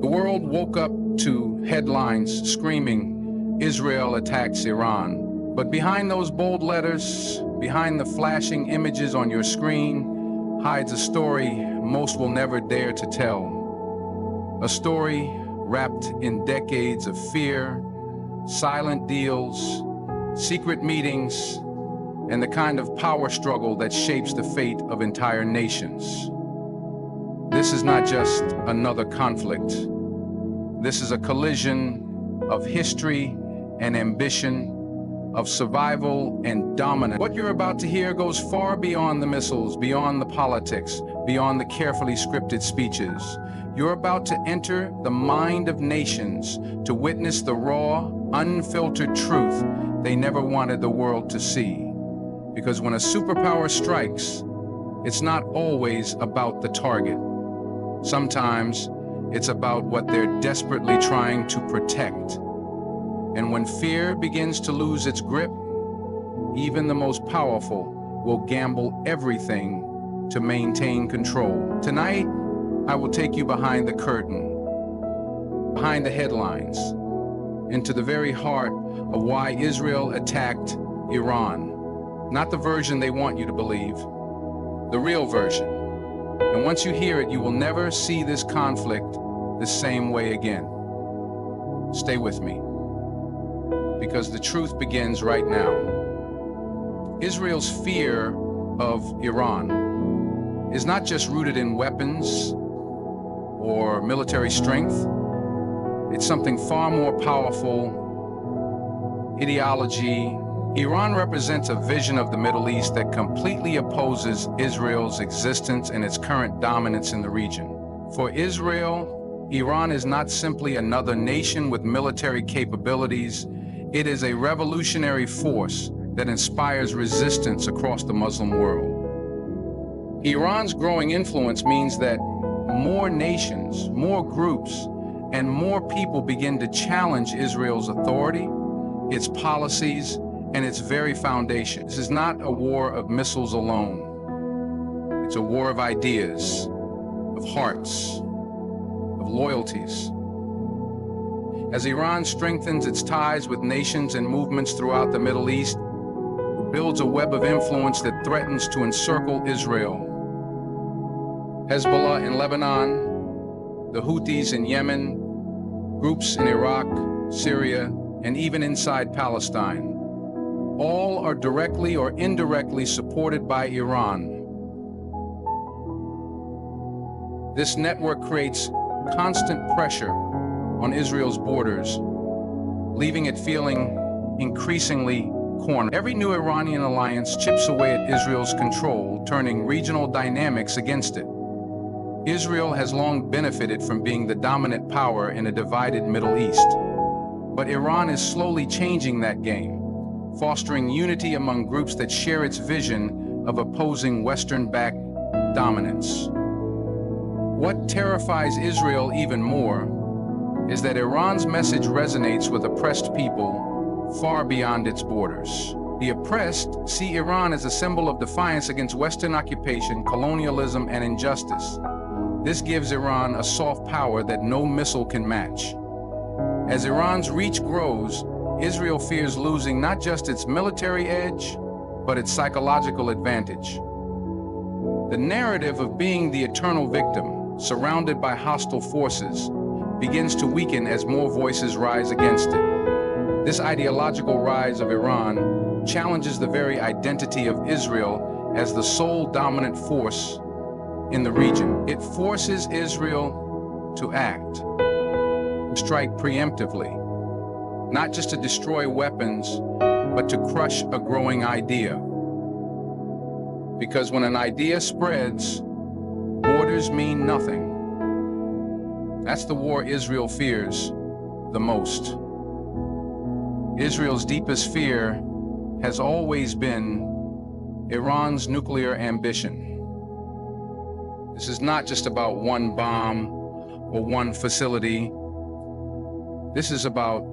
The world woke up to headlines screaming, "Israel attacks Iran." But behind those bold letters, behind the flashing images on your screen, hides a story most will never dare to tell. A story wrapped in decades of fear, silent deals, secret meetings, and the kind of power struggle that shapes the fate of entire nations. This is not just another conflict. This is a collision of history and ambition, of survival and dominance. What you're about to hear goes far beyond the missiles, beyond the politics, beyond the carefully scripted speeches. You're about to enter the mind of nations to witness the raw, unfiltered truth they never wanted the world to see. Because when a superpower strikes, it's not always about the target. Sometimes it's about what they're desperately trying to protect. And when fear begins to lose its grip, even the most powerful will gamble everything to maintain control. Tonight, I will take you behind the curtain, behind the headlines, into the very heart of why Israel attacked Iran. Not the version they want you to believe, the real version. And once you hear it, you will never see this conflict the same way again. Stay with me, because the truth begins right now. Israel's fear of Iran is not just rooted in weapons or military strength. It's something far more powerful: ideology. Iran represents a vision of the Middle East that completely opposes Israel's existence and its current dominance in the region. For Israel, Iran is not simply another nation with military capabilities. It is a revolutionary force that inspires resistance across the Muslim world. Iran's growing influence means that more nations, more groups, and more people begin to challenge Israel's authority, its policies, and its very foundation. This is not a war of missiles alone. It's a war of ideas, of hearts, of loyalties. As Iran strengthens its ties with nations and movements throughout the Middle East, it builds a web of influence that threatens to encircle Israel. Hezbollah in Lebanon, the Houthis in Yemen, groups in Iraq, Syria, and even inside Palestine. All are directly or indirectly supported by Iran. This network creates constant pressure on Israel's borders, leaving it feeling increasingly cornered. Every new Iranian alliance chips away at Israel's control, turning regional dynamics against it. Israel has long benefited from being the dominant power in a divided Middle East. But Iran is slowly changing that game, fostering unity among groups that share its vision of opposing Western-backed dominance. What terrifies Israel even more is that Iran's message resonates with oppressed people far beyond its borders. The oppressed see Iran as a symbol of defiance against Western occupation, colonialism, and injustice. This gives Iran a soft power that no missile can match. As Iran's reach grows, Israel fears losing not just its military edge, but its psychological advantage. The narrative of being the eternal victim, surrounded by hostile forces, begins to weaken as more voices rise against it. This ideological rise of Iran challenges the very identity of Israel as the sole dominant force in the region. It forces Israel to act, strike preemptively, not just to destroy weapons, but to crush a growing idea. Because when an idea spreads, borders mean nothing. That's the war Israel fears the most. Israel's deepest fear has always been Iran's nuclear ambition. This is not just about one bomb or one facility. This is about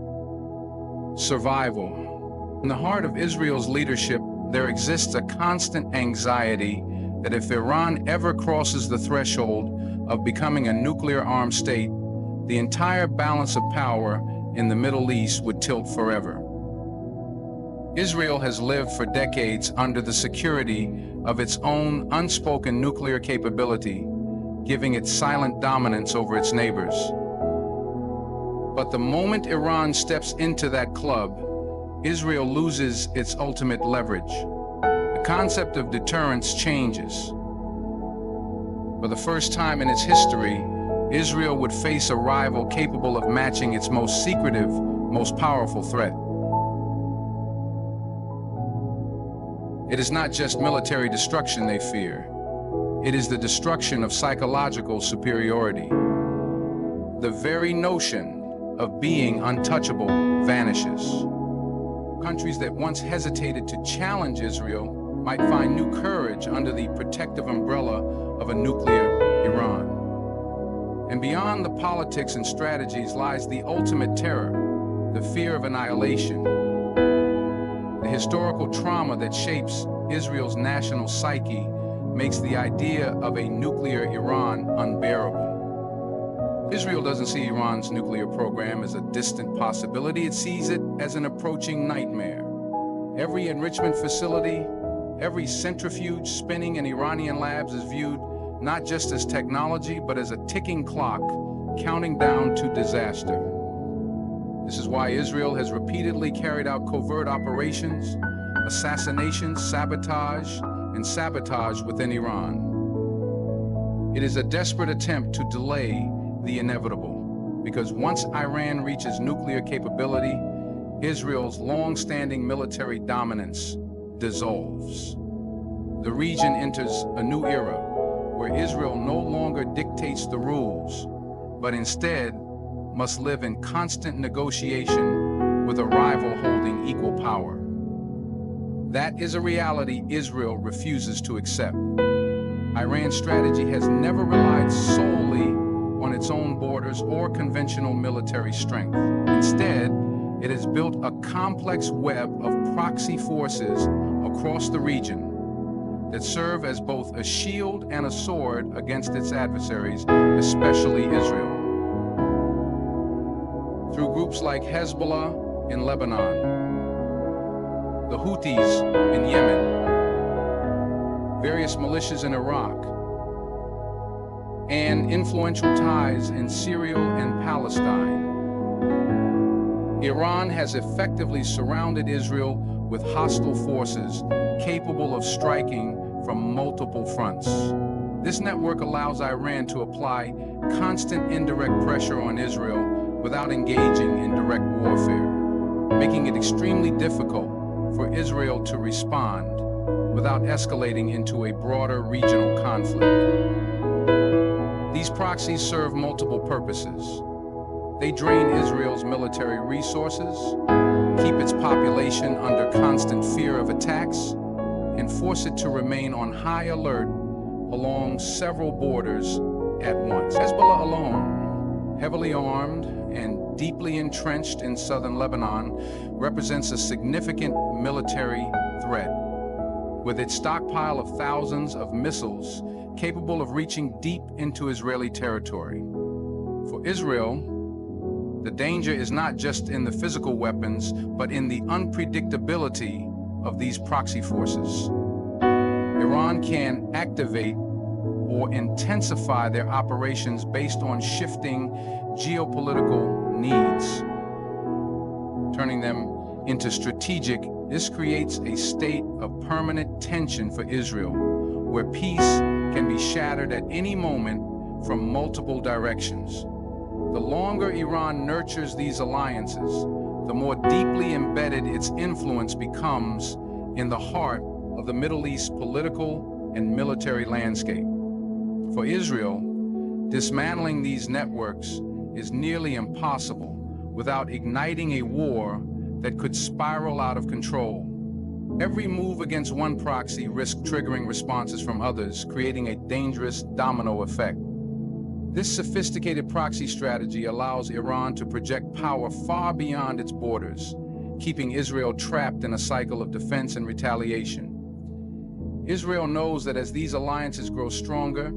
survival. In the heart of Israel's leadership, there exists a constant anxiety that if Iran ever crosses the threshold of becoming a nuclear-armed state, the entire balance of power in the Middle East would tilt forever. Israel has lived for decades under the security of its own unspoken nuclear capability, giving it silent dominance over its neighbors. But the moment Iran steps into that club, Israel loses its ultimate leverage. The concept of deterrence changes. For the first time in its history, Israel would face a rival capable of matching its most secretive, most powerful threat. It is not just military destruction they fear. It is the destruction of psychological superiority. The very notion of being untouchable vanishes. Countries that once hesitated to challenge Israel might find new courage under the protective umbrella of a nuclear Iran. And beyond the politics and strategies lies the ultimate terror, the fear of annihilation. The historical trauma that shapes Israel's national psyche makes the idea of a nuclear Iran unbearable. Israel doesn't see Iran's nuclear program as a distant possibility. It sees it as an approaching nightmare. Every enrichment facility, every centrifuge spinning in Iranian labs is viewed not just as technology, but as a ticking clock counting down to disaster. This is why Israel has repeatedly carried out covert operations, assassinations, sabotage within Iran. It is a desperate attempt to delay the inevitable, because once Iran reaches nuclear capability, Israel's long-standing military dominance dissolves. The region enters a new era where Israel no longer dictates the rules, but instead must live in constant negotiation with a rival holding equal power. That is a reality Israel refuses to accept. Iran's strategy has never relied solely on its own borders or conventional military strength. Instead, it has built a complex web of proxy forces across the region that serve as both a shield and a sword against its adversaries, especially Israel. Through groups like Hezbollah in Lebanon, the Houthis in Yemen, various militias in Iraq, and influential ties in Syria and Palestine, Iran has effectively surrounded Israel with hostile forces capable of striking from multiple fronts. This network allows Iran to apply constant indirect pressure on Israel without engaging in direct warfare, making it extremely difficult for Israel to respond without escalating into a broader regional conflict. These proxies serve multiple purposes. They drain Israel's military resources, keep its population under constant fear of attacks, and force it to remain on high alert along several borders at once. Hezbollah alone, heavily armed and deeply entrenched in southern Lebanon, represents a significant military threat. With its stockpile of thousands of missiles capable of reaching deep into Israeli territory. For Israel, the danger is not just in the physical weapons, but in the unpredictability of these proxy forces. Iran can activate or intensify their operations based on shifting geopolitical needs, turning them into strategic. This creates a state of permanent tension for Israel, where peace can be shattered at any moment from multiple directions. The longer Iran nurtures these alliances, the more deeply embedded its influence becomes in the heart of the Middle East political and military landscape. For Israel, dismantling these networks is nearly impossible without igniting a war that could spiral out of control. Every move against one proxy risks triggering responses from others, creating a dangerous domino effect. This sophisticated proxy strategy allows Iran to project power far beyond its borders, keeping Israel trapped in a cycle of defense and retaliation. Israel knows that as these alliances grow stronger,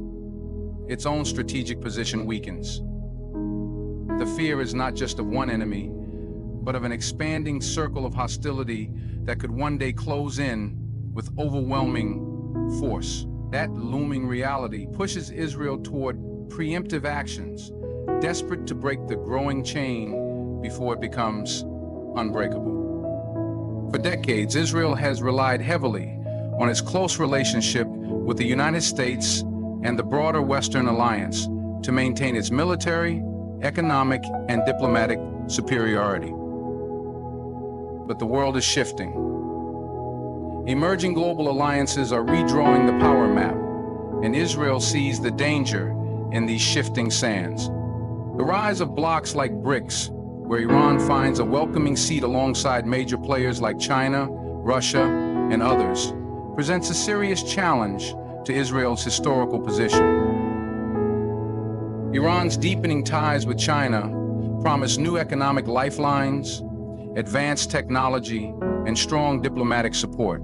its own strategic position weakens. The fear is not just of one enemy, but of an expanding circle of hostility that could one day close in with overwhelming force. That looming reality pushes Israel toward preemptive actions, desperate to break the growing chain before it becomes unbreakable. For decades, Israel has relied heavily on its close relationship with the United States and the broader Western alliance to maintain its military, economic, and diplomatic superiority. But the world is shifting. Emerging global alliances are redrawing the power map, and Israel sees the danger in these shifting sands. The rise of blocs like BRICS, where Iran finds a welcoming seat alongside major players like China, Russia, and others, presents a serious challenge to Israel's historical position. Iran's deepening ties with China promise new economic lifelines, advanced technology, and strong diplomatic support.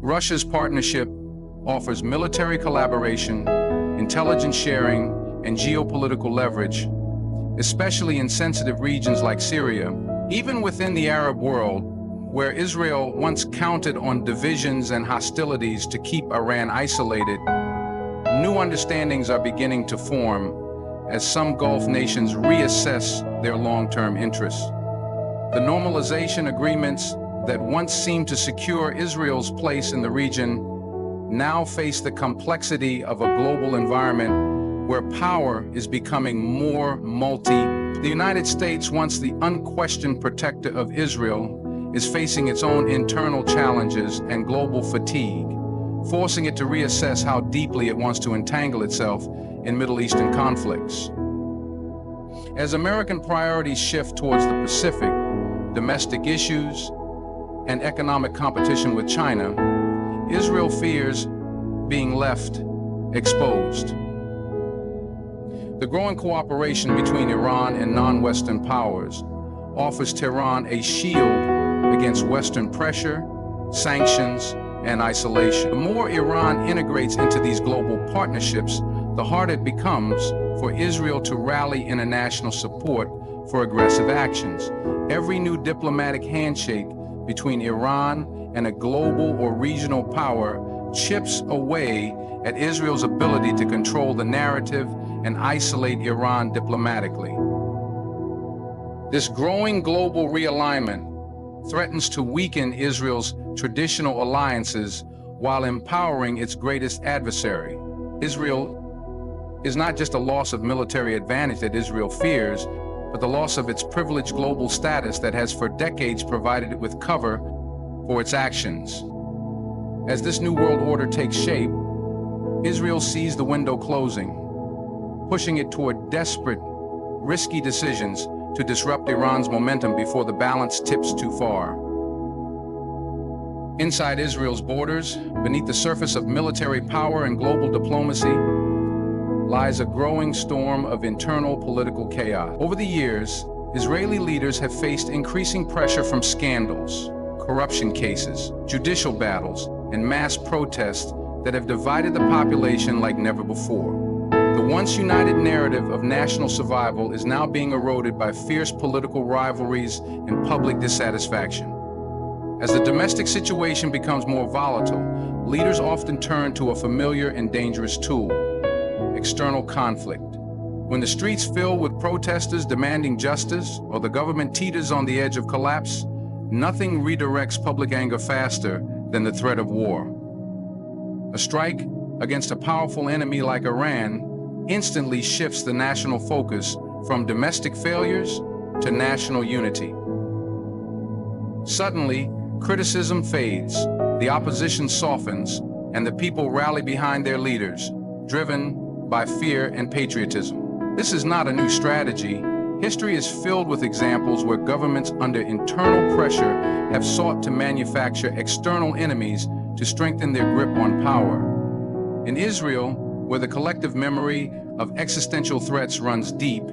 Russia's partnership offers military collaboration, intelligence sharing, and geopolitical leverage, especially in sensitive regions like Syria. Even within the Arab world, where Israel once counted on divisions and hostilities to keep Iran isolated, new understandings are beginning to form as some Gulf nations reassess their long-term interests. The normalization agreements that once seemed to secure Israel's place in the region now face the complexity of a global environment where power is becoming more The United States, once the unquestioned protector of Israel, is facing its own internal challenges and global fatigue, forcing it to reassess how deeply it wants to entangle itself in Middle Eastern conflicts. As American priorities shift towards the Pacific, domestic issues, and economic competition with China, Israel fears being left exposed. The growing cooperation between Iran and non-Western powers offers Tehran a shield against Western pressure, sanctions, and isolation. The more Iran integrates into these global partnerships, the harder it becomes for Israel to rally international support for aggressive actions. Every new diplomatic handshake between Iran and a global or regional power chips away at Israel's ability to control the narrative and isolate Iran diplomatically. This growing global realignment threatens to weaken Israel's traditional alliances while empowering its greatest adversary. Israel is not just a loss of military advantage that Israel fears, but the loss of its privileged global status that has for decades provided it with cover for its actions. As this new world order takes shape, Israel sees the window closing, pushing it toward desperate, risky decisions to disrupt Iran's momentum before the balance tips too far. Inside Israel's borders, beneath the surface of military power and global diplomacy, lies a growing storm of internal political chaos. Over the years, Israeli leaders have faced increasing pressure from scandals, corruption cases, judicial battles, and mass protests that have divided the population like never before. The once united narrative of national survival is now being eroded by fierce political rivalries and public dissatisfaction. As the domestic situation becomes more volatile, leaders often turn to a familiar and dangerous tool: external conflict. When the streets fill with protesters demanding justice, or the government teeters on the edge of collapse, nothing redirects public anger faster than the threat of war. A strike against a powerful enemy like Iran instantly shifts the national focus from domestic failures to national unity. Suddenly, criticism fades, the opposition softens, and the people rally behind their leaders, driven by fear and patriotism. This is not a new strategy. History is filled with examples where governments under internal pressure have sought to manufacture external enemies to strengthen their grip on power. In Israel, where the collective memory of existential threats runs deep,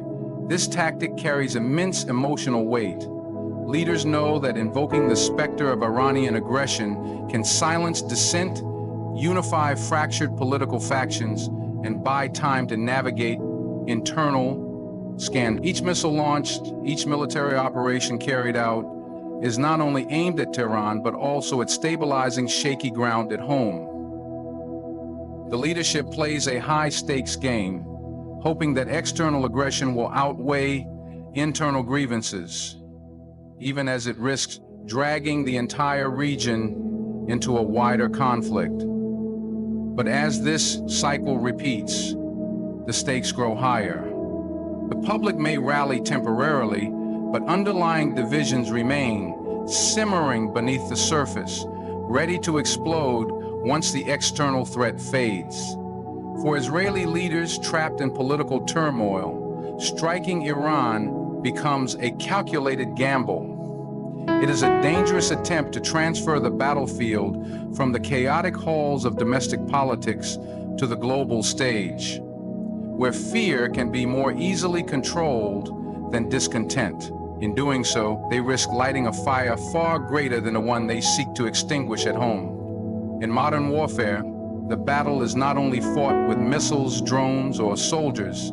this tactic carries immense emotional weight. Leaders know that invoking the specter of Iranian aggression can silence dissent, unify fractured political factions, and buy time to navigate internal scanned. Each missile launched, each military operation carried out is not only aimed at Tehran, but also at stabilizing shaky ground at home. The leadership plays a high-stakes game, hoping that external aggression will outweigh internal grievances, even as it risks dragging the entire region into a wider conflict. But as this cycle repeats, the stakes grow higher. The public may rally temporarily, but underlying divisions remain, simmering beneath the surface, ready to explode once the external threat fades. For Israeli leaders trapped in political turmoil, striking Iran becomes a calculated gamble. It is a dangerous attempt to transfer the battlefield from the chaotic halls of domestic politics to the global stage, where fear can be more easily controlled than discontent. In doing so, they risk lighting a fire far greater than the one they seek to extinguish at home. In modern warfare, the battle is not only fought with missiles, drones, or soldiers.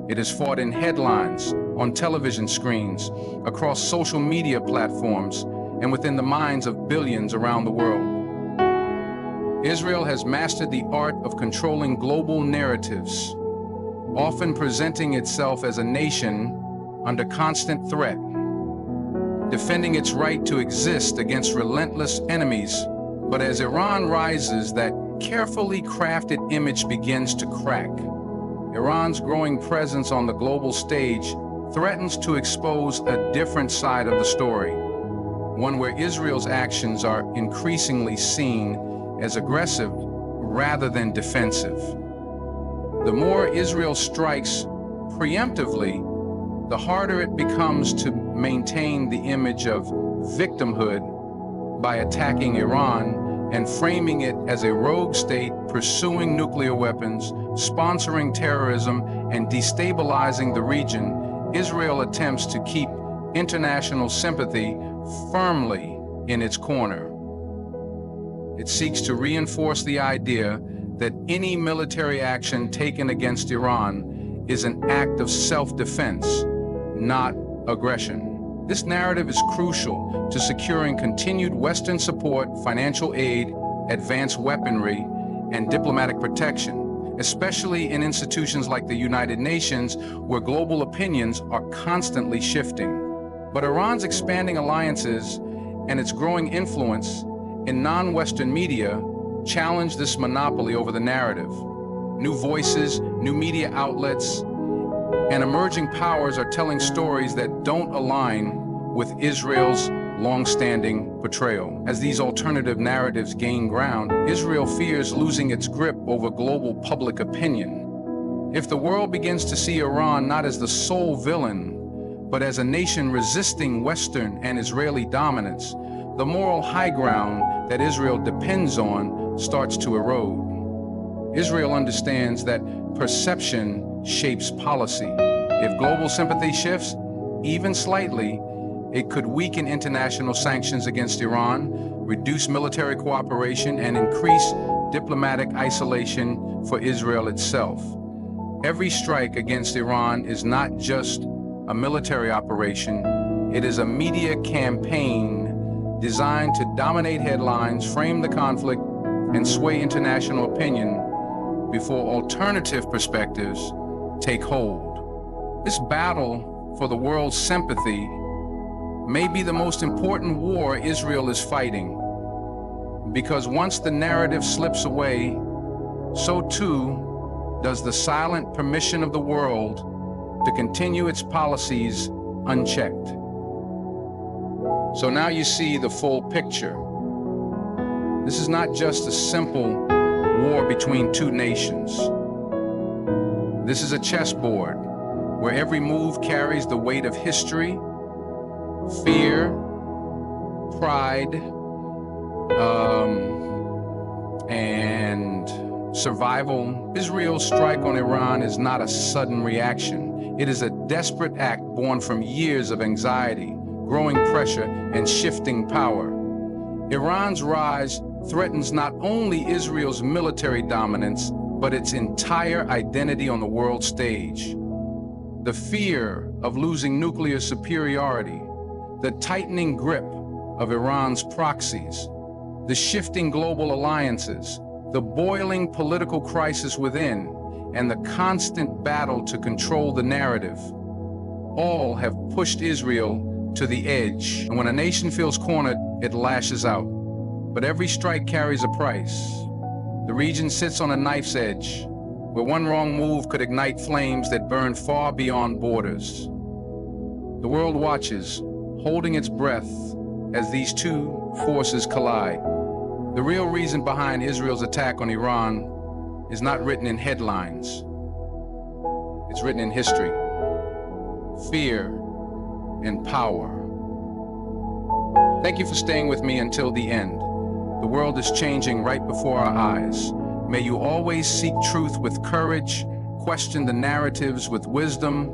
It is fought in headlines, on television screens, across social media platforms, and within the minds of billions around the world. Israel has mastered the art of controlling global narratives, often presenting itself as a nation under constant threat, defending its right to exist against relentless enemies. But as Iran rises, that carefully crafted image begins to crack. Iran's growing presence on the global stage threatens to expose a different side of the story, one where Israel's actions are increasingly seen as aggressive rather than defensive. The more Israel strikes preemptively, the harder it becomes to maintain the image of victimhood by attacking Iran and framing it as a rogue state pursuing nuclear weapons, sponsoring terrorism, and destabilizing the region. Israel attempts to keep international sympathy firmly in its corner. It seeks to reinforce the idea that any military action taken against Iran is an act of self-defense, not aggression. This narrative is crucial to securing continued Western support, financial aid, advanced weaponry, and diplomatic protection, especially in institutions like the United Nations, where global opinions are constantly shifting. But Iran's expanding alliances and its growing influence in non-Western media challenge this monopoly over the narrative. New voices, new media outlets, and emerging powers are telling stories that don't align with Israel's long-standing portrayal. As these alternative narratives gain ground, Israel fears losing its grip over global public opinion. If the world begins to see Iran not as the sole villain, but as a nation resisting Western and Israeli dominance, the moral high ground that Israel depends on starts to erode. Israel understands that perception shapes policy. If global sympathy shifts, even slightly, it could weaken international sanctions against Iran, reduce military cooperation, and increase diplomatic isolation for Israel itself. Every strike against Iran is not just a military operation, it is a media campaign designed to dominate headlines, frame the conflict, and sway international opinion before alternative perspectives take hold. This battle for the world's sympathy may be the most important war Israel is fighting, because once the narrative slips away, so too does the silent permission of the world to continue its policies unchecked. So now you see the full picture. This is not just a simple war between two nations. This is a chessboard where every move carries the weight of history, fear, pride, and survival. Israel's strike on Iran is not a sudden reaction. It is a desperate act born from years of anxiety, growing pressure, and shifting power. Iran's rise threatens not only Israel's military dominance, but its entire identity on the world stage. The fear of losing nuclear superiority, the tightening grip of Iran's proxies, the shifting global alliances, the boiling political crisis within, and the constant battle to control the narrative, all have pushed Israel to the edge. And when a nation feels cornered, it lashes out. But every strike carries a price. The region sits on a knife's edge, where one wrong move could ignite flames that burn far beyond borders. The world watches, holding its breath as these two forces collide. The real reason behind Israel's attack on Iran is not written in headlines. It's written in history. Fear and power. Thank you for staying with me until the end. The world is changing right before our eyes. May you always seek truth with courage, question the narratives with wisdom,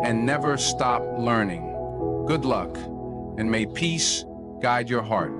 and never stop learning. Good luck, and may peace guide your heart.